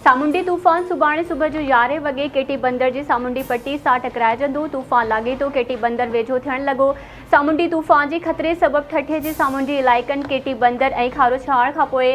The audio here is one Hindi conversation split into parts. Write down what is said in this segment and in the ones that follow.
सामुंडी तूफ़ान सुभाणे सुबह जो 11 वॻे केटी बंदर जी सामुंडी पट्टी सां टकराइजंदो। तूफ़ान लाॻे तो केटी बंदर वेझो थियण लॻो। सामुंडी तूफ़ान जे ख़तरे सबबि ठठे जे सामुंडी इलाइक़नि केटी बंदर ऐं खारोछाण खां पोइ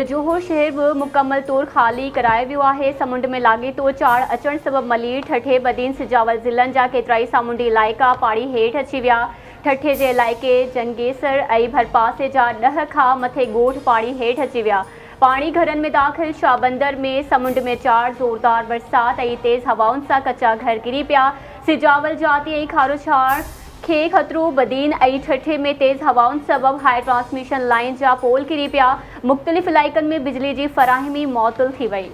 जोहो शहर बि मुकमल तौर ख़ाली करायो वियो आहे। समुंड में लाॻे तो चाड़ अचण सबबि मलीर, ठठे, बदीन, सिजावल ज़िलनि जा केतिराई सामुंडी इलाइक़ा पाणी हेठि अची विया। ठठे जे इलाइक़े जंगेसर ऐं भरपासे जा 10 खां मथे ॻोठ पाणी हेठि अची विया। पाणी घरनि में दाख़िल। शाहबंदर में समुंड में चाड़, ज़ोरदार बरसात ऐं तेज़ हवाउनि सां कचा घर किरी पिया। सिजावल जाति ऐं खारोछाण खे ख़तरो। बदीन ऐं ठठे में तेज़ हवाउनि सबबि हाई ट्रांसमिशन लाइन जा पोल किरी पिया। मुख़्तलिफ़ इलाइक़नि में बिजली जी फ़राहमी मुअत्तल थी वई।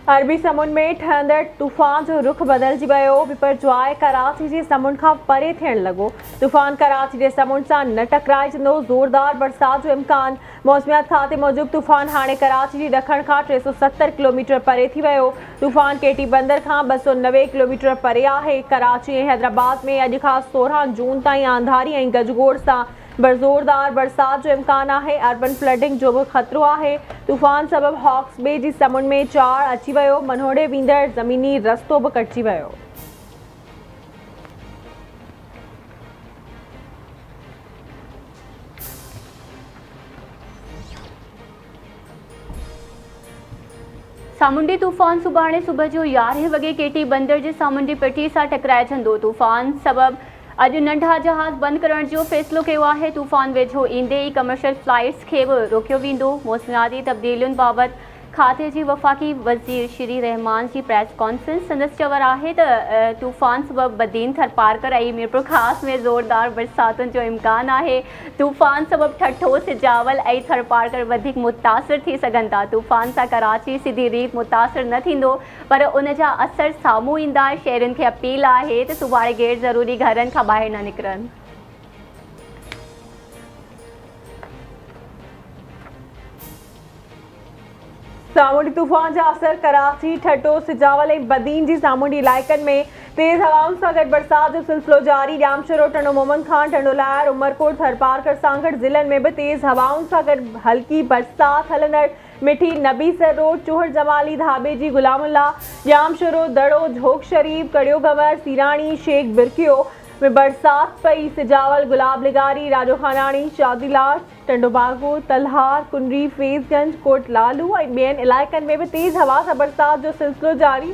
अरबी समुंड में ठहंदड़ तूफ़ान जो रुख बदिलजी वियो। बिपरजॉय कराची जे समुंड खां परे थियण लॻो। तूफ़ान कराची जे समुंड सां न टकराइजंदो। ज़ोरदार बरसात जो इम्कान। मौसमियात खाते मूजिबि तूफ़ान हाणे कराची जी ॾखण खां 370 किलोमीटर परे थी वियो। तूफ़ान केटी बंदर खां 290 किलोमीटर परे आहे। कराची ऐं हैदराबाद में अॼु खां 16 जून ताईं आंधारी ऐं गजगोड़ सां ज़ोरदार बरसात जो इम्कान आहे। अर्बन फ्लडिंग जो बि ख़तरो आहे। तूफ़ान सबबि हॉक्स बे जी समुंड में चाड़ अची वियो। मनोड़े वेंदड़ ज़मीनी रस्तो बि कटिजी वियो। सामुंडी तूफ़ान सुभाणे सुबह जो 11 वॻे केटी बंदर जे सामुंडी पट्टी सां टकराइजंदो। तूफ़ान सबबि अॼु नंढा जहाज़ बंदि करण जो फ़ैसिलो कयो आहे। तूफ़ान वेझो ईंदे ई कमर्शियल फ्लाइट्स खे बि रोकियो वेंदो। मौसमियाती तब्दीलियुनि बाबति खाते जी वफ़ाक़ी वज़ीर श्री रहमान जी प्रेस कॉन्फ्रेंस। संदसि चवर आहे त तूफ़ान सबबि बदीन, थरपारकर ऐं मीरपुर ख़ास में ज़ोरदार बरसातुनि जो इम्कान आहे। तूफ़ान सबबि ठठो, सिजावल ऐं थरपारकर वधीक मुतासिर थी सघनि था। तूफ़ान सां कराची सिधी रीत मुतासिर न थींदो, पर उन जा असर साम्हूं ईंदा। शहरियुनि खे अपील आहे त सुभाणे गैर ज़रूरी घरनि खां ॿाहिरि न निकिरनि। सामुंडी तूफ़ान जा असर कराची, ठठो, सिजावल ऐं बदीन जी सामुंडी इलाइक़नि में तेज़ हवाउनि सां गॾु बरसात जो सिलसिलो जारी। ॼामशोरो, टंडो मोहम्मद खान, टंडो लहर, उमरकोट, थरपारकर सां गॾु ज़िलनि में बि तेज़ हवाउनि सां गॾु हल्की बरसात हलंदड़। मिठी, नबीसर रोड, चोहर जमाली, धाबे जी, गुलामुल्ला, ॼामशोरो, दड़ो, झोक शरीफ, कड़ियो गंवर, सीराणी, शेख बिरकियो में बरसात पई। सिजावल, गुलाब लिगारी, राजो खानाणी, शादीलाल, टंडो बागो, तलहार, कुंडरी, फैज़गंज, कोट लालू ऐं ॿियनि इलाइक़नि में बि तेज़ हवा सां बरसात जो सिलसिलो जारी।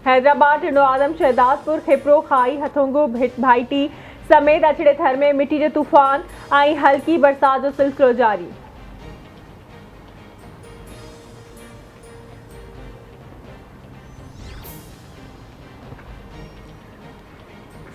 हैदराबाद, टंडो आदम, शहदादपुर, खिपरो, खाई, हथोंगो, भाईटी समेत अछड़े थर में मिट्टी जो तूफ़ान ऐं हल्की बरसात जो सिलसिलो जारी।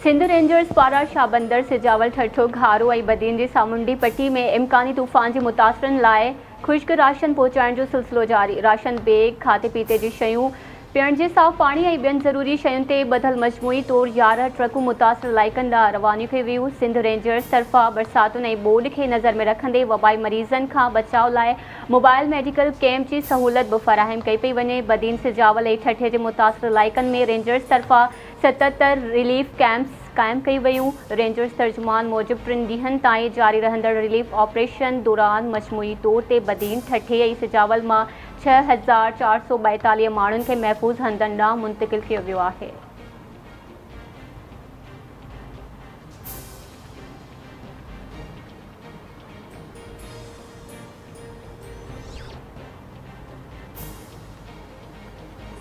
सिंध रेंजर्स पारां शाहबंदर, सिजावल, ठठो, घारो ऐं बदीन जी सामुंडी पट्टी में इम्कानी तूफ़ान जे मुतासिरनि लाइ ख़ुश्क राशन पहुचाइण जो सिलसिलो जारी। राशन बैग, खाते पीते जी शयूं, पीअण जे साफ़ पाणी ऐं ॿियनि ज़रूरी शयुनि ते ॿधल मजमूई तौर 11 ट्रकूं मुतासिर इलाइक़नि ॾांहुं रवानियूं कयूं वियूं। सिंध रेंजर्स तरफ़ां बरसातुनि ऐं ॿोॾि खे नज़र में रखंदे वबाई मरीज़नि खां बचाव लाइ मोबाइल मेडिकल कैंप जी सहूलियत बि फ़राहम कई पई वञे। बदीन, सिजावल ऐं ठठे जे मुतासिर इलाइक़नि में रेंजर्स तरफ़ां 77 रिलीफ कैंप्स क़ाइमु कई वयूं। रेंजर्स तर्जुमान मूजिबि 3 ॾींहंनि ताईं जारी रहंदड़ रिलीफ ऑपरेशन दौरान मजमूई तौर ते बदीन, ठठे ऐं सिजावल मां 6442 माण्हुनि खे महफ़ूज़ हंधनि ॾांहुं मुंतक़िल कयो वियो आहे।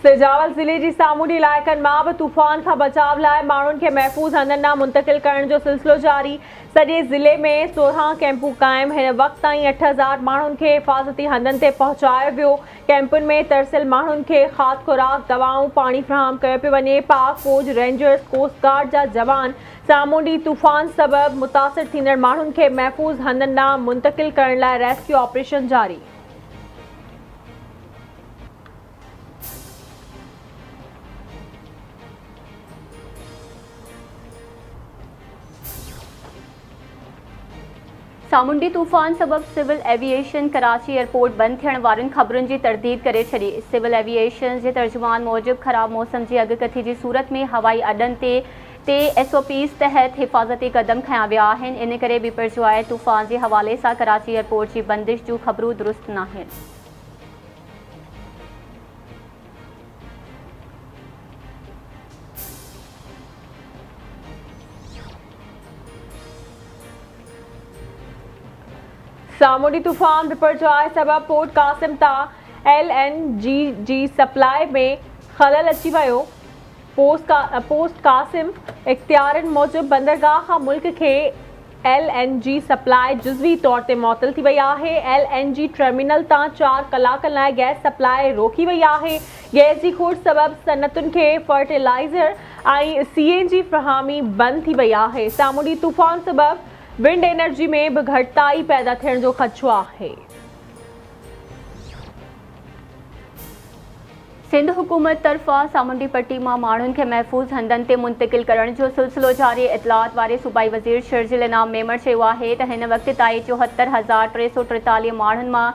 सिजावल ज़िले जी सामुंडी इलाइक़नि मां बि तूफ़ान खां बचाव लाइ माण्हुनि खे महफ़ूज़ हंधनि ॾांहुं मुंतक़िल करण जो सिलसिलो जारी। सॼे ज़िले में 16 कैंपूं क़ाइमु। हिन वक़्त ताईं 8000 माण्हुनि खे हिफ़ाज़ती हंधनि ते पहुचायो वियो। कैंपुनि में तरसियल माण्हुनि खे खाद खुराक, दवाऊं, पाणी फ़राहम कयो पियो वञे। पाक फ़ौज, रेंजर्स, कोस्ट गार्ड जा जवान सामुंडी तूफ़ान सबबि मुतासिर थींदड़ माण्हुनि खे महफ़ूज़ हंधनि ॾांहुं मुंतक़िल करण लाइ रेस्क्यू ऑपरेशन जारी। सामुंडी तूफ़ान सबबि सिविल एविएशन कराची एयरपोर्ट बंदि थियण वारियुनि ख़बरुनि जी तरदीद करे छॾी। सिविल एविएशन जे तर्जुमान मूजिबि ख़राब मौसम जी अॻकथी जी सूरत में हवाई अॾनि ते ते SOPs तहत हिफ़ाज़ती क़दम खयां विया आहिनि। इन करे बिपरजॉय तूफ़ान जे हवाले सां कराची एयरपोर्ट जी बंदिश जूं ख़बरूं दुरुस्त नाहिनि। सामूंडी तूफ़ान बिपरजॉय सबब पोर्ट कासिम तां LNG जी सप्लाई में ख़लल अची वियो। पोस्ट कासिम इख्तियारनि मूजिब बंदरगाह खां मुल्क खे LNG सप्लाई जुज़वी तौर ते मुअत्तल थी वई आहे। LNG टर्मिनल तां 4 कलाकनि लाइ गैस सप्लाई रोकी वई आहे। गैस जी खोट सबब सनतुनि खे फर्टिलाइज़र ऐं CNG फ़रहामी बंदि थी वई आहे। सामूंडी तूफ़ान सबब विंड एनर्जी में भी घटिताई पैदा थियण जो ख़दशो आहे। सिंध हुकूमत तरफ़ां सामूंडी पट्टी मां माण्हुनि खे महफ़ूज़ हंधनि ते मुंतक़िल करण जो सिलसिलो जारी। इतलात वारे सूबाई वज़ीर शर्जिल इनाम मेमण चयो आहे त हिन वक़्त ताईं 74,343 माण्हुनि मां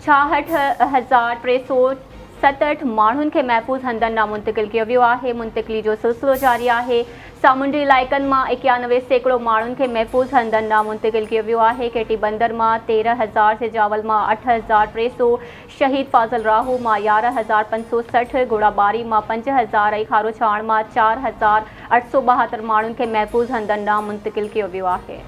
66,367 माण्हुनि खे महफ़ूज़ हंधनि ॾांहुं मुंतक़िल कयो वियो आहे। मुंतक़िली जो सिलसिलो जारी आहे। सामूंडी इलाइक़नि मां 91% माण्हुनि खे महफ़ूज़ हंधनि ॾांहुं मुंतक़िल कयो वियो आहे। केटी बंदर मां 13,000, सिजावल मां 8,300, शहीद फाज़ल राहू मां 11,560, घोड़ाबारी मां 5,000 ऐं खारोछाण मां 4,872 माण्हुनि खे महफ़ूज़ हंधनि ॾांहुं मुंतक़िल कयो वियो आहे।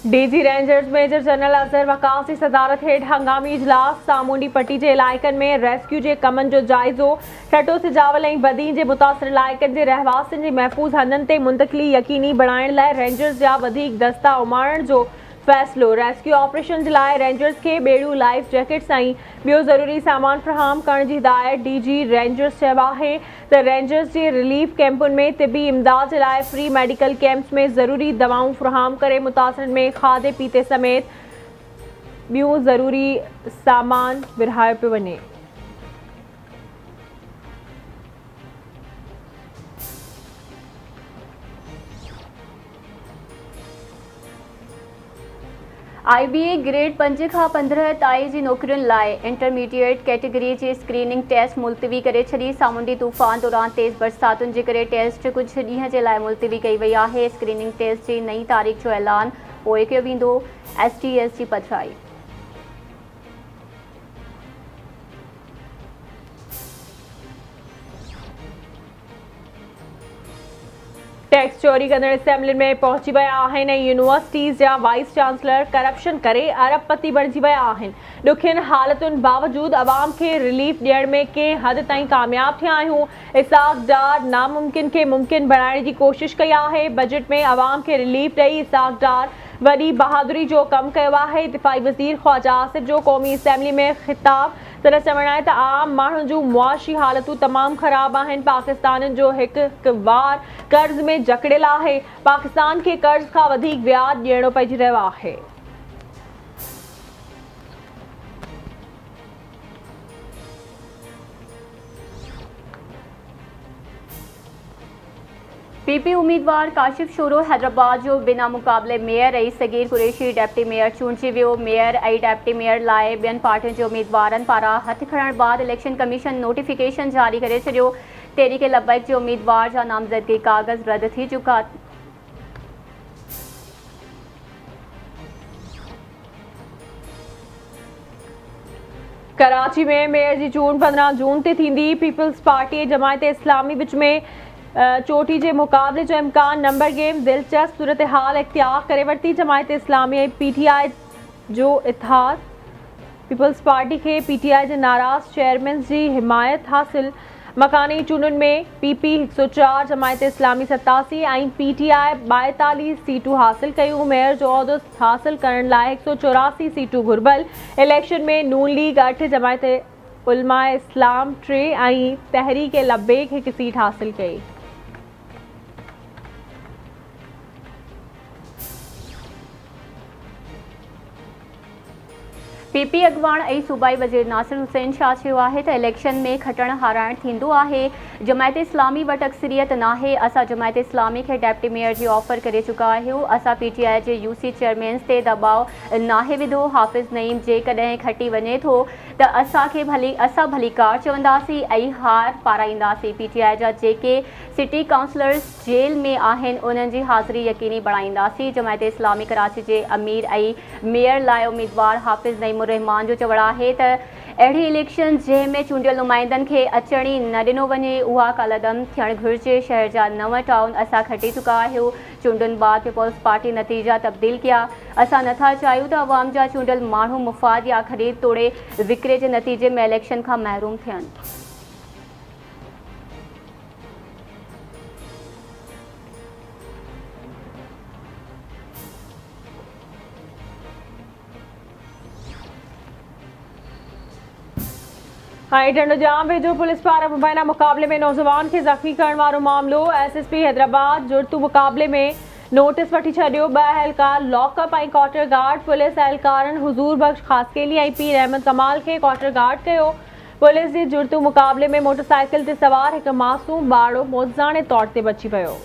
DG rangers major general Azhar Waqas जी सदारत हेठ हंगामी इजलास। सामूंडी पट्टी जे इलाइक़नि में रेस्क्यू जे कमनि जो जाइज़ो। ठटो सिजावल ऐं बदीन जे मुतासिर इलाइक़नि जे रहवासियुनि जी महफ़ूज़ हंधनि ते मुंतक़िली यकीनी बणाइण लाइ रेंजर्स जा वधीक दस्ता उमारण जो फ़ैसिलो। रेस्क्यू ऑपरेशन जे लाइ रेंजर्स खे ॿेड़ियूं, लाइफ जैकेट्स ऐं ॿियो ज़रूरी सामान फ़राहम करण जी हिदायत DG रेंजर्स चयो आहे त रेंजर्स जे रिलीफ कैंपुनि में तिबी इमदाद जे लाइ फ्री मेडिकल कैंप्स में ज़रूरी दवाऊं फ़राहम करे मुतासिरनि में खाधे पीते समेत ॿियूं ज़रूरी सामान विरहायो पियो वञे। IBA ग्रेड 5 खां 15 ताईं जी नौकरियुनि लाइ इंटरमीडिएट कैटेगरी जी स्क्रीनिंग टेस्ट मुलतवी करे छॾी। सामूंडी तूफ़ान दौरान तेज़ बरसातुनि जे करे टेस्ट कुझु ॾींहं जे लाइ मुलतवी कई वई आहे। स्क्रीनिंग टेस्ट जी नई तारीख़ जो ऐलान पोइ कयो वेंदो। STS जी पथिराई। टैक्स चोरी कंदड़ असेंबली में पहुची विया आहिनि ऐं यूनिवर्सिटीज़ जा वाइस चांसलर करप्शन करे अरबपति बणिजी विया आहिनि। ॾुखियुनि हालतुनि बावजूदि अवाम खे रिलीफ ॾियण में कंहिं हद ताईं कामयाब थिया आहियूं। इसाक डार नामुमकिन खे मुमकिन बणाइण जी कोशिश कई आहे। बजट में अवाम खे रिलीफ ॾेई इसाक डार वॾी बहादुरी जो कमु कयो आहे। दिफ़ाई वज़ीर ख़्वाजा आसिफ जो क़ौमी असेंबली में ख़िताब तॾहिं चवणु आहे त आम माण्हुनि जूं मुआशी हालतूं तमामु ख़राब आहिनि। पाकिस्तान जो हिकु वार कर्ज़ में जकड़ियल आहे। पाकिस्तान खे कर्ज़ खां वधीक ब्याज ॾियणो पइजी रहियो आहे। PP उम्मीदवार काशिफ शोरो हैदराबाद जो बिना मुक़ाबले मेयर ऐं सगीर कुरैशी डेप्टी मेयर चूंडिजी वियो। मेयर ऐं डेप्टी मेयर लाइ ॿियनि पार्टियुनि जे उम्मीदवारनि पारां हथ खणण बाद इलेक्शन कमीशन नोटिफिकेशन जारी करे छॾियो। तहरीक लब्बैक जे उम्मीदवार जा नामज़दगी कागज़ रद्द थी चुका। कराची में मेयर जी चूंड 15 जून ते थींदी। पीपल्स पार्टी ऐं जमायत इस्लामी विच में चोटी जे मुक़ाबले जो इम्कान। नंबर गेम दिलचस्प सूरत-ए-हाल इख्तियार करे वरिती। जमायत इस्लामी ऐं PTI जो इतिहाद। पीपल्स पार्टी खे PTI जे नाराज़ चेयरमैन जी हिमायत हासिल। मकानी चूंडुनि में PP 104, जमायत इस्लामी 87 ऐं PTI 42 सीटूं हासिल कयूं। मेयर जो उहिदो हासिल करण लाइ 184 सीटूं घुर्बल। इलेक्शन में नून लीग 8, जमायत उलमाए इस्लाम 3 ऐं तहरीक लब्बैक 1 सीट हासिल कई। पीपी अॻवान ऐं सूबाई वज़ीर नासिर हुसैन छा चयो आहे त इलेक्शन में खटण हाराइण थींदो आहे। जमायत इस्लामी वटि अक्सरियत नाहे। असां जमायत इस्लामी खे डेप्टी मेयर जी ऑफर करे चुका आहियूं। असां पीटीआई जे यूसी चेयरमैन्स ते दबाव नाहे विधो। हाफ़िज़ नईम जेकॾहिं खटी वञे थो त असां भली कार चवंदासीं ऐं हार पाराईंदासीं। पीटीआई जा जेके सिटी काउंसलर्स जेल में आहिनि उन्हनि जी हाज़िरी यकीनी बणाईंदासीं। जमायत इस्लामी कराची जे अमीर ऐं मेयर लाइ उम्मीदवार हाफ़िज़ नईम रहमान जो चवणु आहे त अहिड़ी इलेक्शन जंहिं में चूंडियल नुमाइंदनि खे अचण ई न ॾिनो वञे उहा कालदम थियणु घुरिजे। शहर जा 9 टाउन असां खटी चुका आहियूं। चूंडुनि बाद पीपल्स पार्टी नतीजा तब्दील कया। असां नथा चाहियूं त अवाम जा चूंडियल माण्हू मुफ़ाद या ख़रीद तोड़े विकिरे जे नतीजे में इलेक्शन खां महरूम थियनि। हाई टंडो जाम वेझो पुलिस पारां मुबैना मुक़ाबले में नौजवान खे ज़ख़्मी करण वारो मामिलो। एसएसपी हैदराबाद जुड़तू मुक़ाबले में नोटिस वठी छॾियो। 2 अहलकार लॉकअप ऐं क्वार्टर गार्ड। पुलिस अहलकारनि हुज़ूर बख़्श ख़ासकेली ऐं पीर अहमद कमाल खे क्वार्टर गार्ड कयो। पुलिस जे जुड़तू मुक़ाबले में मोटरसाइकिल ते सवार हिकु मासूम ॿारु मौज़ाने तौर ते बची पियो।